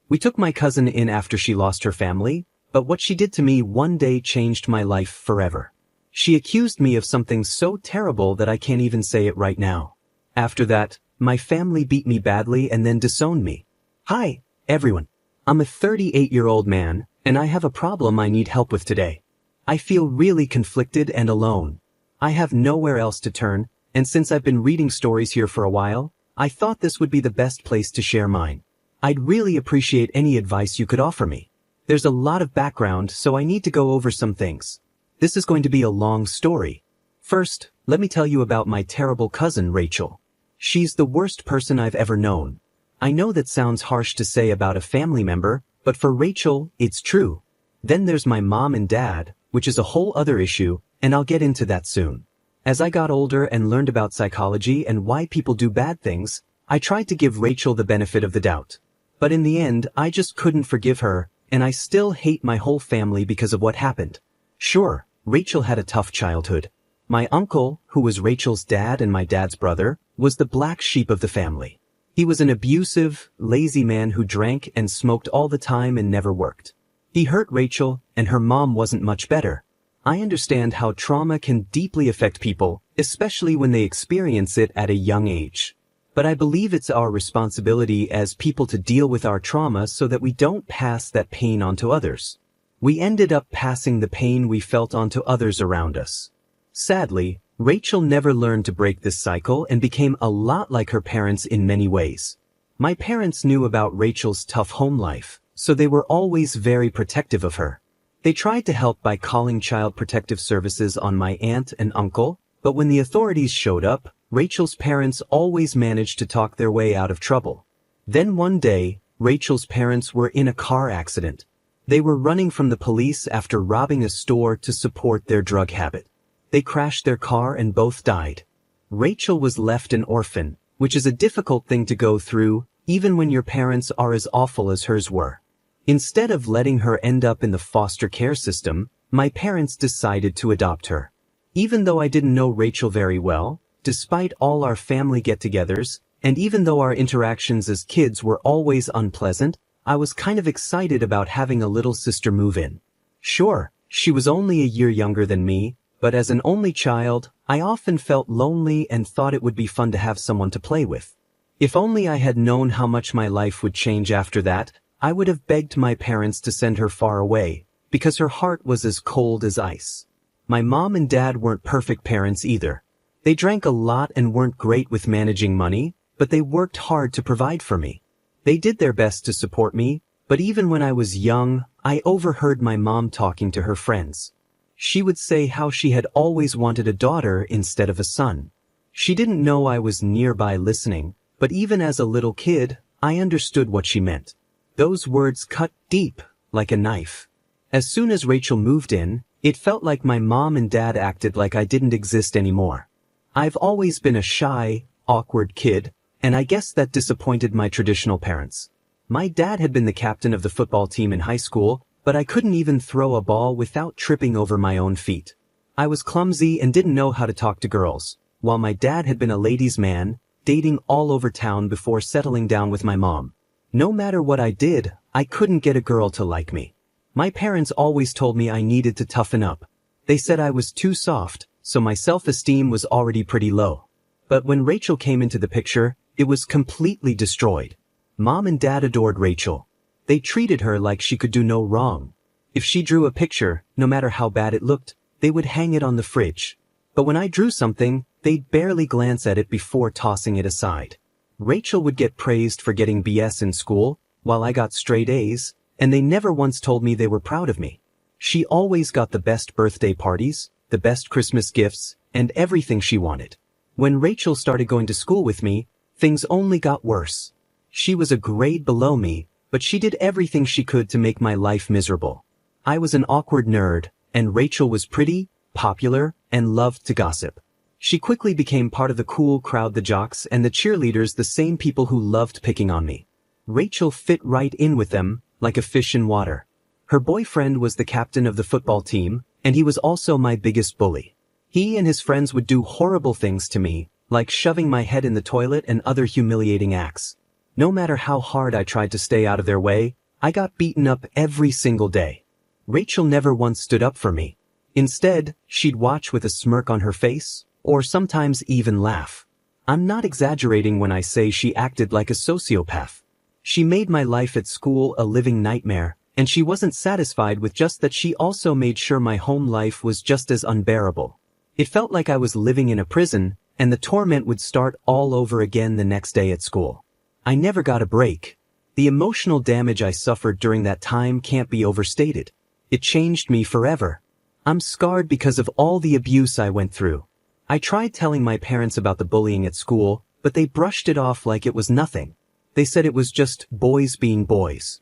We took my cousin in after she lost her family, but what she did to me one day changed my life forever. She accused me of something so terrible that I can't even say it right now. After that, my family beat me badly and then disowned me. Hi, everyone. I'm a 38-year-old man, and I have a problem I need help with today. I feel really conflicted and alone. I have nowhere else to turn, and since I've been reading stories here for a while, I thought this would be the best place to share mine. I'd really appreciate any advice you could offer me. There's a lot of background, so I need to go over some things. This is going to be a long story. First, let me tell you about my terrible cousin, Rachel. She's the worst person I've ever known. I know that sounds harsh to say about a family member, but for Rachel, it's true. Then there's my mom and dad, which is a whole other issue, and I'll get into that soon. As I got older and learned about psychology and why people do bad things, I tried to give Rachel the benefit of the doubt. But in the end, I just couldn't forgive her, and I still hate my whole family because of what happened. Sure, Rachel had a tough childhood. My uncle, who was Rachel's dad and my dad's brother, was the black sheep of the family. He was an abusive, lazy man who drank and smoked all the time and never worked. He hurt Rachel, and her mom wasn't much better. I understand how trauma can deeply affect people, especially when they experience it at a young age. But I believe it's our responsibility as people to deal with our trauma so that we don't pass that pain on to others. We ended up passing the pain we felt onto others around us. Sadly, Rachel never learned to break this cycle and became a lot like her parents in many ways. My parents knew about Rachel's tough home life, so they were always very protective of her. They tried to help by calling Child Protective Services on my aunt and uncle, but when the authorities showed up, Rachel's parents always managed to talk their way out of trouble. Then one day, Rachel's parents were in a car accident. They were running from the police after robbing a store to support their drug habit. They crashed their car and both died. Rachel was left an orphan, which is a difficult thing to go through, even when your parents are as awful as hers were. Instead of letting her end up in the foster care system, my parents decided to adopt her. Even though I didn't know Rachel very well, despite all our family get-togethers, and even though our interactions as kids were always unpleasant, I was kind of excited about having a little sister move in. Sure, she was only a year younger than me, but as an only child, I often felt lonely and thought it would be fun to have someone to play with. If only I had known how much my life would change after that, I would have begged my parents to send her far away, because her heart was as cold as ice. My mom and dad weren't perfect parents either. They drank a lot and weren't great with managing money, but they worked hard to provide for me. They did their best to support me, but even when I was young, I overheard my mom talking to her friends. She would say how she had always wanted a daughter instead of a son. She didn't know I was nearby listening, but even as a little kid, I understood what she meant. Those words cut deep, like a knife. As soon as Rachel moved in, it felt like my mom and dad acted like I didn't exist anymore. I've always been a shy, awkward kid, and I guess that disappointed my traditional parents. My dad had been the captain of the football team in high school, but I couldn't even throw a ball without tripping over my own feet. I was clumsy and didn't know how to talk to girls, while my dad had been a ladies' man, dating all over town before settling down with my mom. No matter what I did, I couldn't get a girl to like me. My parents always told me I needed to toughen up. They said I was too soft, so my self-esteem was already pretty low. But when Rachel came into the picture, it was completely destroyed. Mom and dad adored Rachel. They treated her like she could do no wrong. If she drew a picture, no matter how bad it looked, they would hang it on the fridge. But when I drew something, they'd barely glance at it before tossing it aside. Rachel would get praised for getting BS in school, while I got straight A's, and they never once told me they were proud of me. She always got the best birthday parties, the best Christmas gifts, and everything she wanted. When Rachel started going to school with me, things only got worse. She was a grade below me, but she did everything she could to make my life miserable. I was an awkward nerd, and Rachel was pretty, popular, and loved to gossip. She quickly became part of the cool crowd, the jocks and the cheerleaders, the same people who loved picking on me. Rachel fit right in with them, like a fish in water. Her boyfriend was the captain of the football team, and he was also my biggest bully. He and his friends would do horrible things to me, like shoving my head in the toilet and other humiliating acts. No matter how hard I tried to stay out of their way, I got beaten up every single day. Rachel never once stood up for me. Instead, she'd watch with a smirk on her face, or sometimes even laugh. I'm not exaggerating when I say she acted like a sociopath. She made my life at school a living nightmare, and she wasn't satisfied with just that. She also made sure my home life was just as unbearable. It felt like I was living in a prison, and the torment would start all over again the next day at school. I never got a break. The emotional damage I suffered during that time can't be overstated. It changed me forever. I'm scarred because of all the abuse I went through. I tried telling my parents about the bullying at school, but they brushed it off like it was nothing. They said it was just boys being boys.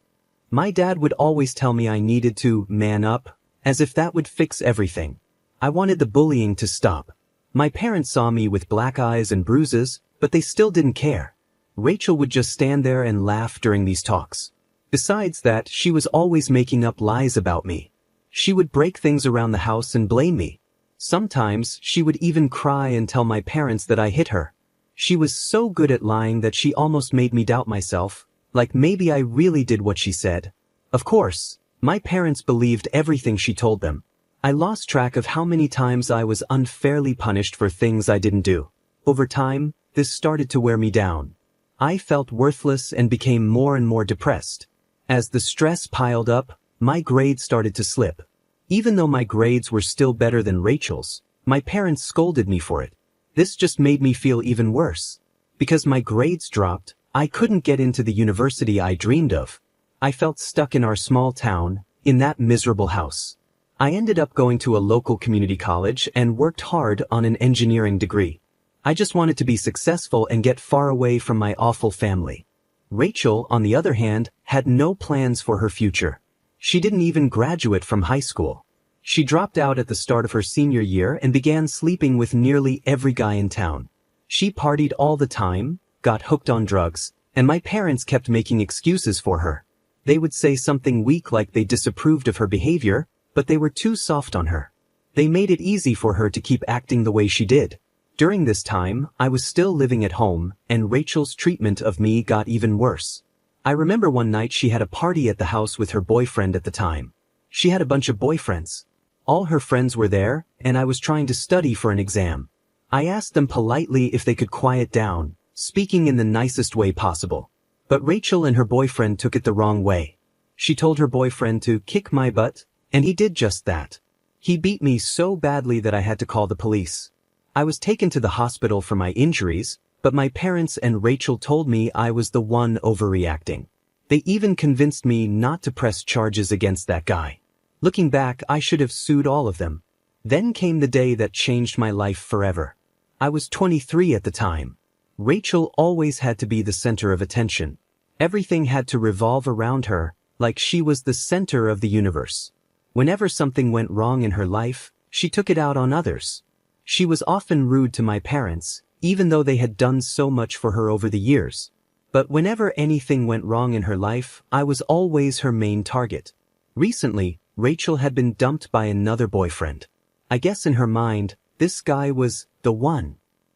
My dad would always tell me I needed to man up, as if that would fix everything. I wanted the bullying to stop. My parents saw me with black eyes and bruises, but they still didn't care. Rachel would just stand there and laugh during these talks. Besides that, she was always making up lies about me. She would break things around the house and blame me. Sometimes she would even cry and tell my parents that I hit her. She was so good at lying that she almost made me doubt myself, like maybe I really did what she said. Of course, my parents believed everything she told them. I lost track of how many times I was unfairly punished for things I didn't do. Over time, this started to wear me down. I felt worthless and became more and more depressed. As the stress piled up, my grades started to slip. Even though my grades were still better than Rachel's, my parents scolded me for it. This just made me feel even worse. Because my grades dropped, I couldn't get into the university I dreamed of. I felt stuck in our small town, in that miserable house. I ended up going to a local community college and worked hard on an engineering degree. I just wanted to be successful and get far away from my awful family. Rachel, on the other hand, had no plans for her future. She didn't even graduate from high school. She dropped out at the start of her senior year and began sleeping with nearly every guy in town. She partied all the time, got hooked on drugs, and my parents kept making excuses for her. They would say something weak like they disapproved of her behavior, but they were too soft on her. They made it easy for her to keep acting the way she did. During this time, I was still living at home, and Rachel's treatment of me got even worse. I remember one night she had a party at the house with her boyfriend at the time. She had a bunch of boyfriends. All her friends were there, and I was trying to study for an exam. I asked them politely if they could quiet down, speaking in the nicest way possible. But Rachel and her boyfriend took it the wrong way. She told her boyfriend to kick my butt, and he did just that. He beat me so badly that I had to call the police. I was taken to the hospital for my injuries, but my parents and Rachel told me I was the one overreacting. They even convinced me not to press charges against that guy. Looking back, I should have sued all of them. Then came the day that changed my life forever. I was 23 at the time. Rachel always had to be the center of attention. Everything had to revolve around her, like she was the center of the universe. Whenever something went wrong in her life, she took it out on others. She was often rude to my parents, even though they had done so much for her over the years. But whenever anything went wrong in her life, I was always her main target. Recently, Rachel had been dumped by another boyfriend. I guess in her mind, this guy was the one.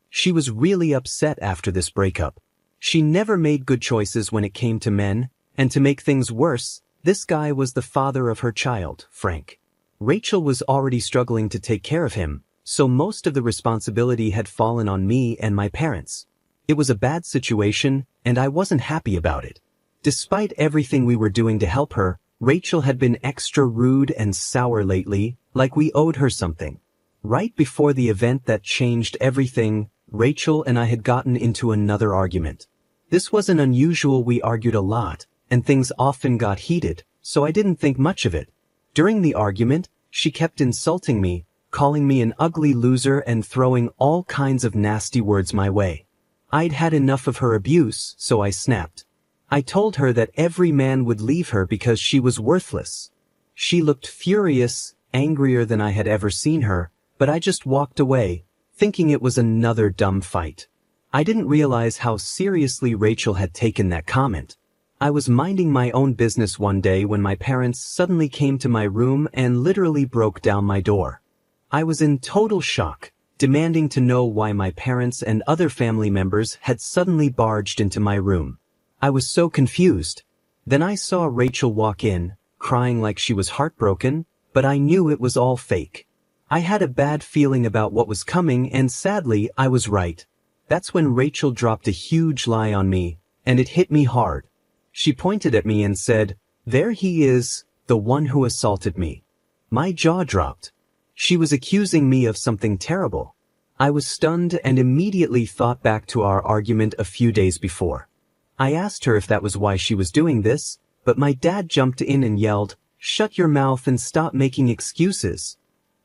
She was really upset after this breakup. She never made good choices when it came to men, and to make things worse, this guy was the father of her child, Frank. Rachel was already struggling to take care of him, so most of the responsibility had fallen on me and my parents. It was a bad situation, and I wasn't happy about it. Despite everything we were doing to help her, Rachel had been extra rude and sour lately, like we owed her something. Right before the event that changed everything, Rachel and I had gotten into another argument. This wasn't unusual. We argued a lot, and things often got heated, so I didn't think much of it. During the argument, she kept insulting me, calling me an ugly loser and throwing all kinds of nasty words my way. I'd had enough of her abuse, so I snapped. I told her that every man would leave her because she was worthless. She looked furious, angrier than I had ever seen her, but I just walked away, thinking it was another dumb fight. I didn't realize how seriously Rachel had taken that comment. I was minding my own business one day when my parents suddenly came to my room and literally broke down my door. I was in total shock, demanding to know why my parents and other family members had suddenly barged into my room. I was so confused. Then I saw Rachel walk in, crying like she was heartbroken, but I knew it was all fake. I had a bad feeling about what was coming, and sadly, I was right. That's when Rachel dropped a huge lie on me, and it hit me hard. She pointed at me and said, "There he is, the one who assaulted me." My jaw dropped. She was accusing me of something terrible. I was stunned and immediately thought back to our argument a few days before. I asked her if that was why she was doing this, but my dad jumped in and yelled, "Shut your mouth and stop making excuses."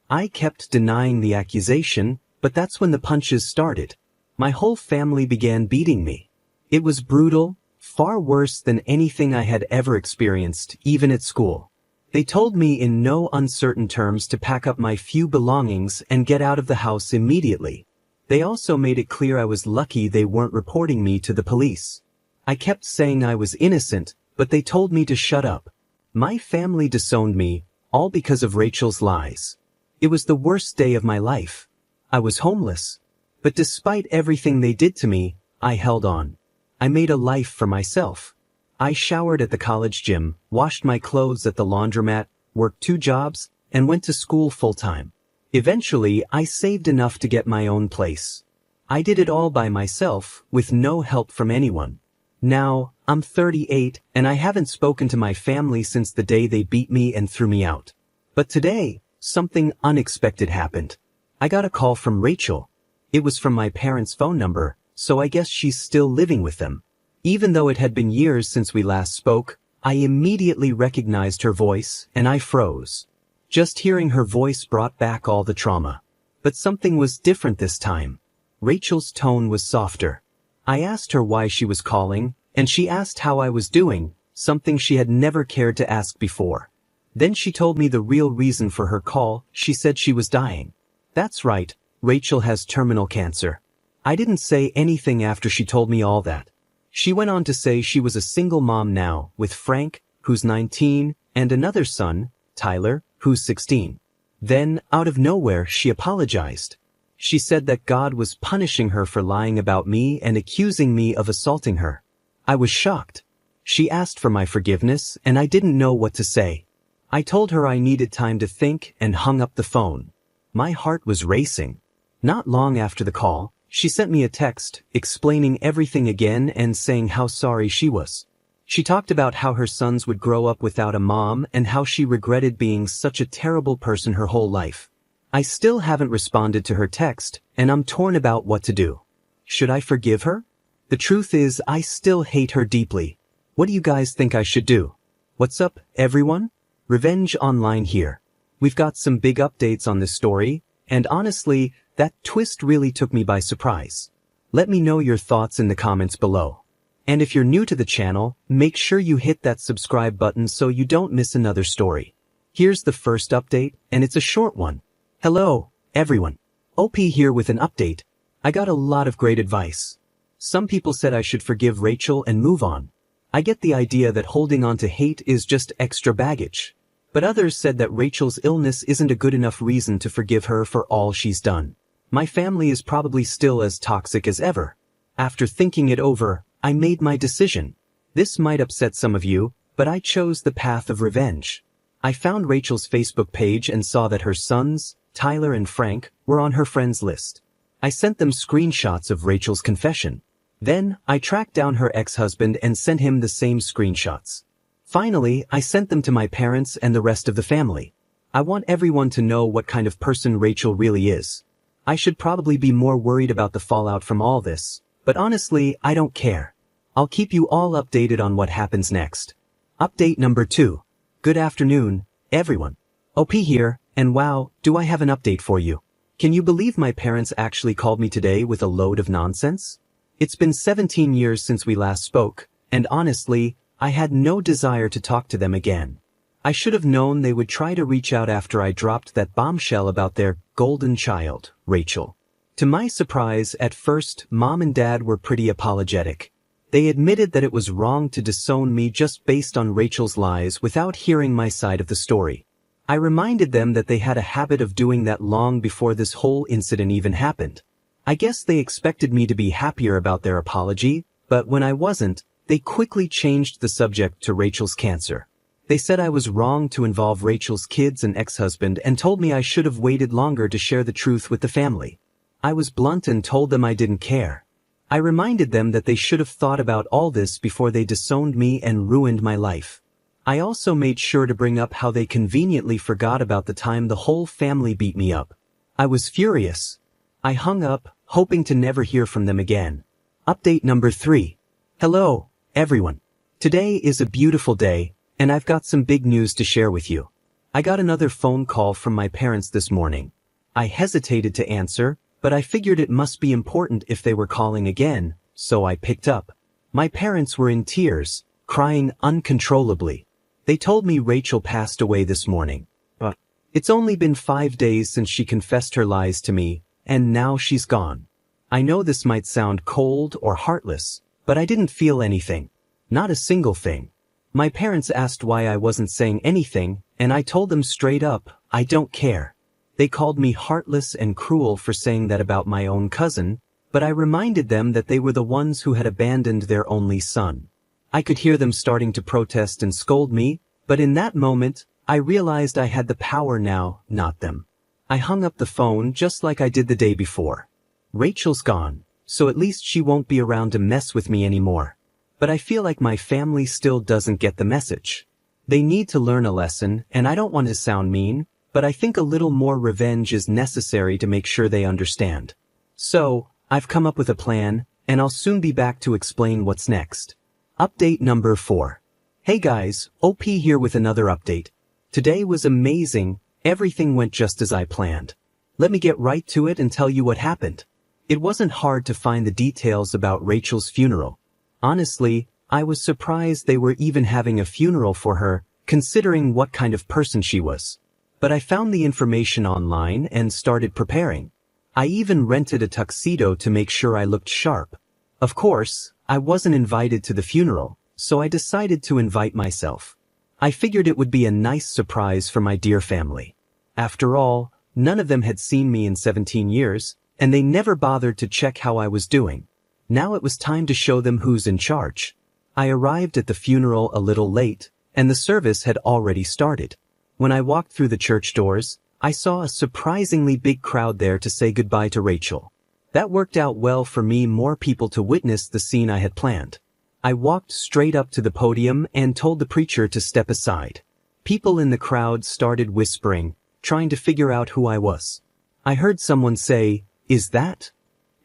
I kept denying the accusation, but that's when the punches started. My whole family began beating me. It was brutal, far worse than anything I had ever experienced, even at school. They told me in no uncertain terms to pack up my few belongings and get out of the house immediately. They also made it clear I was lucky they weren't reporting me to the police. I kept saying I was innocent, but they told me to shut up. My family disowned me, all because of Rachel's lies. It was the worst day of my life. I was homeless. But despite everything they did to me, I held on. I made a life for myself. I showered at the college gym, washed my clothes at the laundromat, worked 2 jobs, and went to school full-time. Eventually, I saved enough to get my own place. I did it all by myself, with no help from anyone. Now, I'm 38, and I haven't spoken to my family since the day they beat me and threw me out. But today, something unexpected happened. I got a call from Rachel. It was from my parents' phone number, so I guess she's still living with them. Even though it had been years since we last spoke, I immediately recognized her voice, and I froze. Just hearing her voice brought back all the trauma. But something was different this time. Rachel's tone was softer. I asked her why she was calling, and she asked how I was doing, something she had never cared to ask before. Then she told me the real reason for her call. She said she was dying. That's right, Rachel has terminal cancer. I didn't say anything after she told me all that. She went on to say she was a single mom now, with Frank, who's 19, and another son, Tyler, who's 16. Then, out of nowhere, she apologized. She said that God was punishing her for lying about me and accusing me of assaulting her. I was shocked. She asked for my forgiveness, and I didn't know what to say. I told her I needed time to think and hung up the phone. My heart was racing. Not long after the call, she sent me a text explaining everything again and saying how sorry she was. She talked about how her sons would grow up without a mom and how she regretted being such a terrible person her whole life. I still haven't responded to her text, and I'm torn about what to do. Should I forgive her? The truth is, I still hate her deeply. What do you guys think I should do? What's up, everyone? Revenge Online here. We've got some big updates on this story, and honestly, that twist really took me by surprise. Let me know your thoughts in the comments below. And if you're new to the channel, make sure you hit that subscribe button so you don't miss another story. Here's the first update, and it's a short one. Hello, everyone. OP here with an update. I got a lot of great advice. Some people said I should forgive Rachel and move on. I get the idea that holding on to hate is just extra baggage. But others said that Rachel's illness isn't a good enough reason to forgive her for all she's done. My family is probably still as toxic as ever. After thinking it over, I made my decision. This might upset some of you, but I chose the path of revenge. I found Rachel's Facebook page and saw that her sons, Tyler and Frank, were on her friends list. I sent them screenshots of Rachel's confession. Then, I tracked down her ex-husband and sent him the same screenshots. Finally, I sent them to my parents and the rest of the family. I want everyone to know what kind of person Rachel really is. I should probably be more worried about the fallout from all this, but honestly, I don't care. I'll keep you all updated on what happens next. Update number 2. Good afternoon, everyone. OP here, and wow, do I have an update for you. Can you believe my parents actually called me today with a load of nonsense? It's been 17 years since we last spoke, and honestly, I had no desire to talk to them again. I should have known they would try to reach out after I dropped that bombshell about their golden child, Rachel. To my surprise, at first, Mom and Dad were pretty apologetic. They admitted that it was wrong to disown me just based on Rachel's lies without hearing my side of the story. I reminded them that they had a habit of doing that long before this whole incident even happened. I guess they expected me to be happier about their apology, but when I wasn't, They quickly changed the subject to Rachel's cancer. They said I was wrong to involve Rachel's kids and ex-husband and told me I should have waited longer to share the truth with the family. I was blunt and told them I didn't care. I reminded them that they should have thought about all this before they disowned me and ruined my life. I also made sure to bring up how they conveniently forgot about the time the whole family beat me up. I was furious. I hung up, hoping to never hear from them again. Update number 3. Hello, everyone. Today is a beautiful day, and I've got some big news to share with you. I got another phone call from my parents this morning. I hesitated to answer, but I figured it must be important if they were calling again, so I picked up. My parents were in tears, crying uncontrollably. They told me Rachel passed away this morning. But it's only been 5 days since she confessed her lies to me, and now she's gone. I know this might sound cold or heartless, but I didn't feel anything. Not a single thing. My parents asked why I wasn't saying anything, and I told them straight up, I don't care. They called me heartless and cruel for saying that about my own cousin, but I reminded them that they were the ones who had abandoned their only son. I could hear them starting to protest and scold me, but in that moment, I realized I had the power now, not them. I hung up the phone just like I did the day before. Rachel's gone, so at least she won't be around to mess with me anymore. But I feel like my family still doesn't get the message. They need to learn a lesson, and I don't want to sound mean, but I think a little more revenge is necessary to make sure they understand. So, I've come up with a plan, and I'll soon be back to explain what's next. Update number 4. Hey guys, OP here with another update. Today was amazing, everything went just as I planned. Let me get right to it and tell you what happened. It wasn't hard to find the details about Rachel's funeral. Honestly, I was surprised they were even having a funeral for her, considering what kind of person she was. But I found the information online and started preparing. I even rented a tuxedo to make sure I looked sharp. Of course, I wasn't invited to the funeral, so I decided to invite myself. I figured it would be a nice surprise for my dear family. After all, none of them had seen me in 17 years, and they never bothered to check how I was doing. Now it was time to show them who's in charge. I arrived at the funeral a little late, and the service had already started. When I walked through the church doors, I saw a surprisingly big crowd there to say goodbye to Rachel. That worked out well for me, more people to witness the scene I had planned. I walked straight up to the podium and told the preacher to step aside. People in the crowd started whispering, trying to figure out who I was. I heard someone say, "Is that?"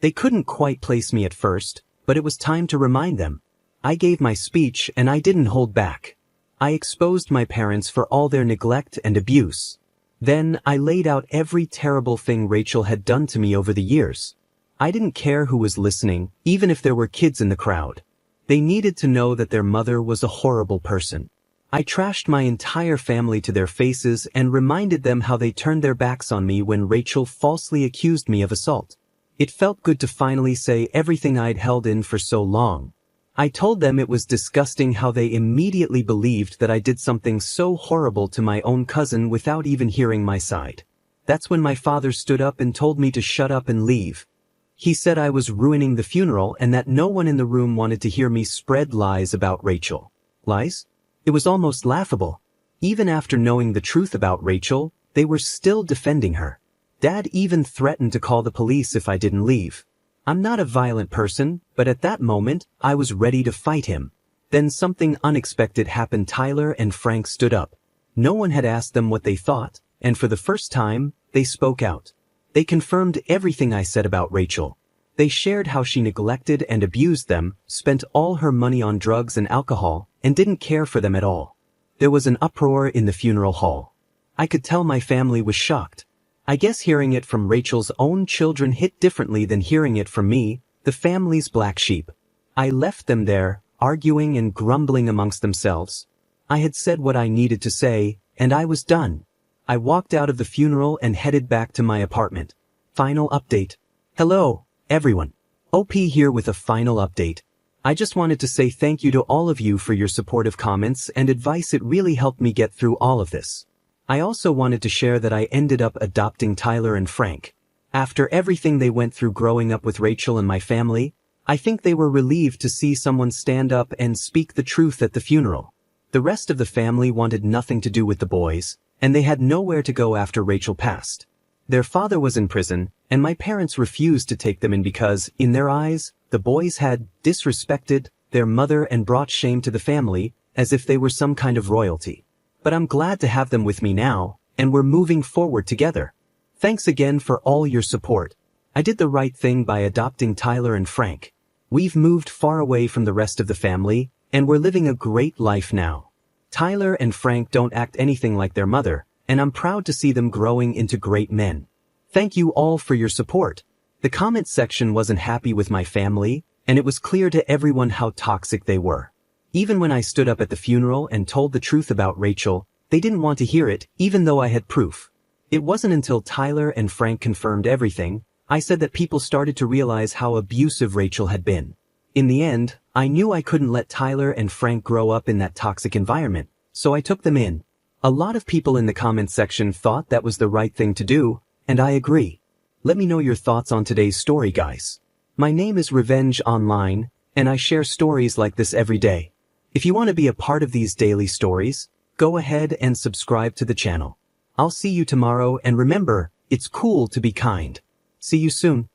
They couldn't quite place me at first, but it was time to remind them. I gave my speech and I didn't hold back. I exposed my parents for all their neglect and abuse. Then I laid out every terrible thing Rachel had done to me over the years. I didn't care who was listening, even if there were kids in the crowd. They needed to know that their mother was a horrible person. I trashed my entire family to their faces and reminded them how they turned their backs on me when Rachel falsely accused me of assault. It felt good to finally say everything I'd held in for so long. I told them it was disgusting how they immediately believed that I did something so horrible to my own cousin without even hearing my side. That's when my father stood up and told me to shut up and leave. He said I was ruining the funeral and that no one in the room wanted to hear me spread lies about Rachel. Lies? It was almost laughable. Even after knowing the truth about Rachel, they were still defending her. Dad even threatened to call the police if I didn't leave. I'm not a violent person, but at that moment, I was ready to fight him. Then something unexpected happened. Tyler and Frank stood up. No one had asked them what they thought, and for the first time, they spoke out. They confirmed everything I said about Rachel. They shared how she neglected and abused them, spent all her money on drugs and alcohol, and didn't care for them at all. There was an uproar in the funeral hall. I could tell my family was shocked. I guess hearing it from Rachel's own children hit differently than hearing it from me, the family's black sheep. I left them there, arguing and grumbling amongst themselves. I had said what I needed to say, and I was done. I walked out of the funeral and headed back to my apartment. Final update. Hello, everyone. OP here with a final update. I just wanted to say thank you to all of you for your supportive comments and advice. It really helped me get through all of this. I also wanted to share that I ended up adopting Tyler and Frank. After everything they went through growing up with Rachel and my family, I think they were relieved to see someone stand up and speak the truth at the funeral. The rest of the family wanted nothing to do with the boys, and they had nowhere to go after Rachel passed. Their father was in prison, and my parents refused to take them in because, in their eyes, the boys had disrespected their mother and brought shame to the family, as if they were some kind of royalty. But I'm glad to have them with me now, and we're moving forward together. Thanks again for all your support. I did the right thing by adopting Tyler and Frank. We've moved far away from the rest of the family, and we're living a great life now. Tyler and Frank don't act anything like their mother, and I'm proud to see them growing into great men. Thank you all for your support. The comment section wasn't happy with my family, and it was clear to everyone how toxic they were. Even when I stood up at the funeral and told the truth about Rachel, they didn't want to hear it, even though I had proof. It wasn't until Tyler and Frank confirmed everything, I said that people started to realize how abusive Rachel had been. In the end, I knew I couldn't let Tyler and Frank grow up in that toxic environment, so I took them in. A lot of people in the comments section thought that was the right thing to do, and I agree. Let me know your thoughts on today's story, guys. My name is Revenge Online, and I share stories like this every day. If you want to be a part of these daily stories, go ahead and subscribe to the channel. I'll see you tomorrow, and remember, it's cool to be kind. See you soon.